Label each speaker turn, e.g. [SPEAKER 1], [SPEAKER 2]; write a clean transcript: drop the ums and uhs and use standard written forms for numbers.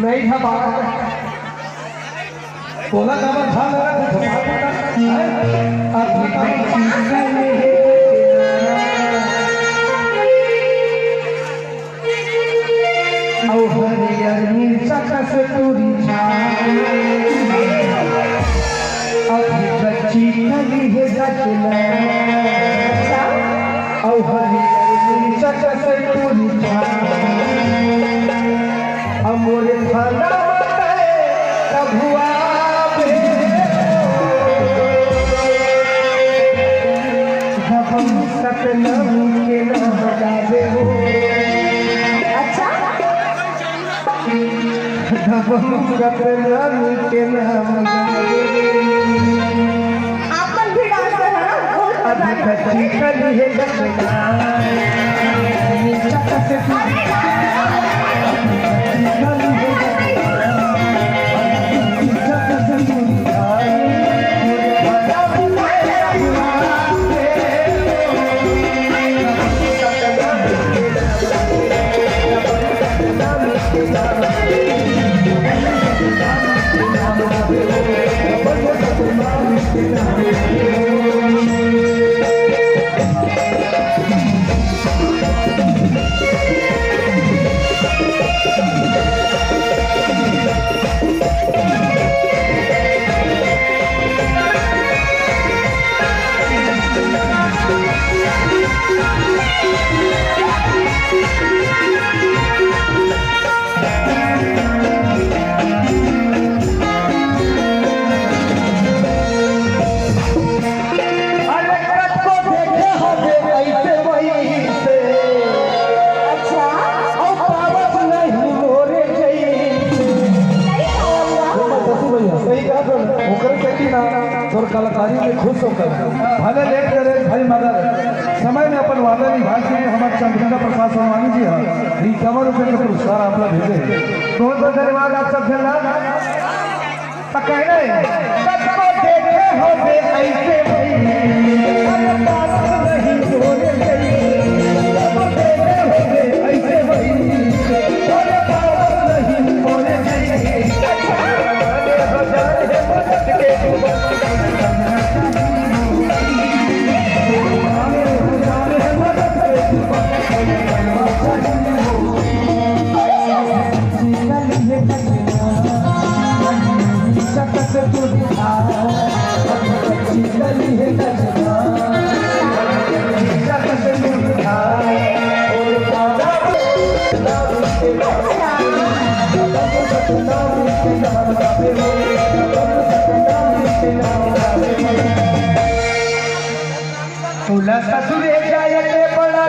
[SPEAKER 1] नहीं था बात बोला था मैं था लगा से पूरी अभी बच्ची कली है जचना औ हरी चका से पूरी अमोर खाना कभुआ सपना के नाम गावे हो अच्छा के नाम
[SPEAKER 2] आप भी डांसर है ना
[SPEAKER 1] अभी बच्ची कली है जचना और कलाकारी में खुश होकर भले लेट करे भाई मगर समय में अपन वादा निभाए के हमारे चंद्रिका प्रसाद सोनवानी जी है 51 रुपये का पुरस्कार आप लोग भेजे बहुत बहुत धन्यवाद आप सब ससुरे जाए बड़ा